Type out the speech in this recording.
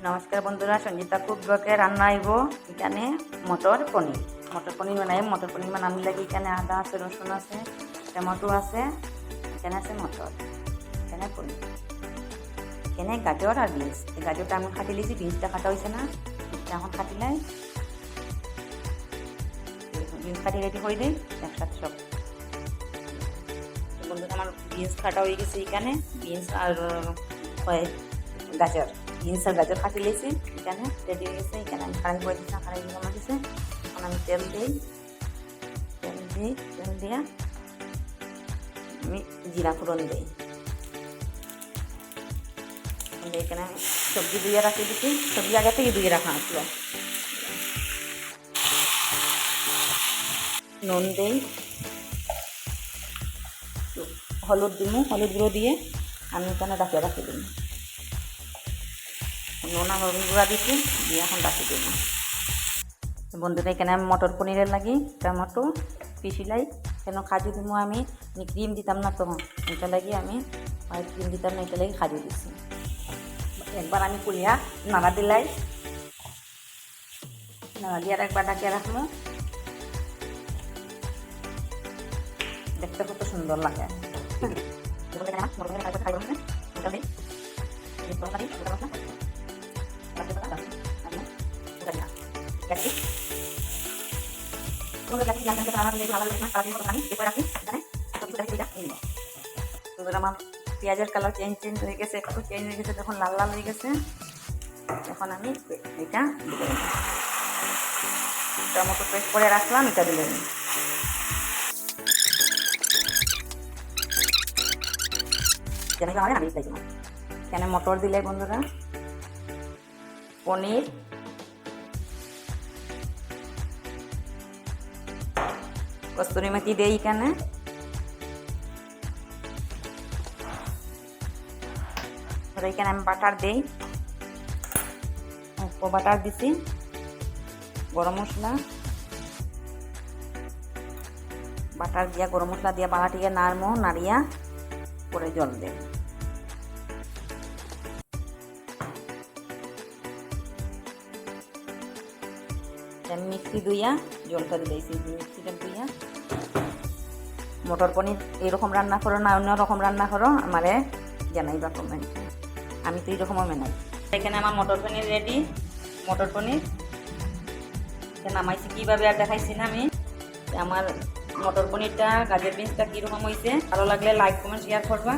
নমস্কার বন্ধুরা, সঞ্জিতা কুক ব্লকে রান্না আইব। এখানে মটর পনির বানাই। মটর পনির বানানোর লাগে এখানে আদা আছে, রসুন আছে, টমেটো আছে, এখানে আছে মটর, এখানে পনির, এখানে গাজর আর বিনস। এই গাজরটা আমি কাটি লিয়েছি, বিনসটা কাটা হয়েছে না, বিনসটা এখন কাটিলাই বিনস কাটি রেডি করে দিই একসাথে সব। বন্ধুরা আমার বিনস কাটা হয়ে গেছে, এখানে বিনস আর গাজর, বিনস আর গাজর কাটি লিয়েছি, এখানে রেডি হয়ে গেছে। এখানে আমি কড়াই করে দিচ্ছি, কড়াই দিয়ে আমার দিচ্ছে। এখন আমি তেল দিই, তেল দিয়ে আমি জিরা ফোড়ন দিই। এখানে আমি সবজি ধুয়ে রাখি দিচ্ছি, সবজি আগে থেকে ধুয়ে রাখা আসলো। নুন দিই, হলুদ দিব, হলুদ গুঁড়ো দিয়ে আমি এখানে রাখি দিই। নুন আর হলুদ গুঁড়া দিচ্ছি, দিয়ে এখন রাখি দিব। বন্ধুরা এখানে আমি মটর পনিরের লাগি টমেটো পিসিলাই, কেন কাজু দিব আমি ক্রিম দিতাম না, তখন এটা লাগি আমি ক্রিম দিতাম না, এটা লাগি কাজু দিচ্ছি। একবার আমি কুলিয়া নাড়া দিলাই, নাড়া দিয়ে আর একবার ডাকিয়ে রাখবো। দেখতে কত সুন্দর লাগে। আমার পেঁয়াজের কালার চেঞ্জ হয়ে গেছে, একটু চেঞ্জ হয়ে গেছে, যখন লাল লাল হয়ে গেছে এখন আমি এটা দিলে টমেটো পেস্ট করে রাখলাম, এটা দিলে এখানে মটর দিলে বন্ধুরা, পনির, কস্তুরি মেথি দেই এখানে, এখানে আমি বাটার দিই, বাটার দিছি, গরম মশলা, বাটার দিয়া গরম মশলা দিয়া বাটাটিকে নাড়মো, নাড়িয়া পরে জল দেয়। মিক্সি ধুইয়া জলটা দিয়েছি, মিক্সিটা ধুইয়া। মটর পনির এরকম রান্না করো না অন্য রকম রান্না করো, আমারে জানাইবা কমেন্টে, আমি তো এইরকমও মেনাই। এখানে আমার মটর পনির রেডি। মটর পনির নামাইছি কীভাবে আর দেখাইছি না আমি। আমার মটর পনিরটা গাজর বিনসটা কীরকম হয়েছে, ভালো লাগলে লাইক কমেন্ট শেয়ার করবা।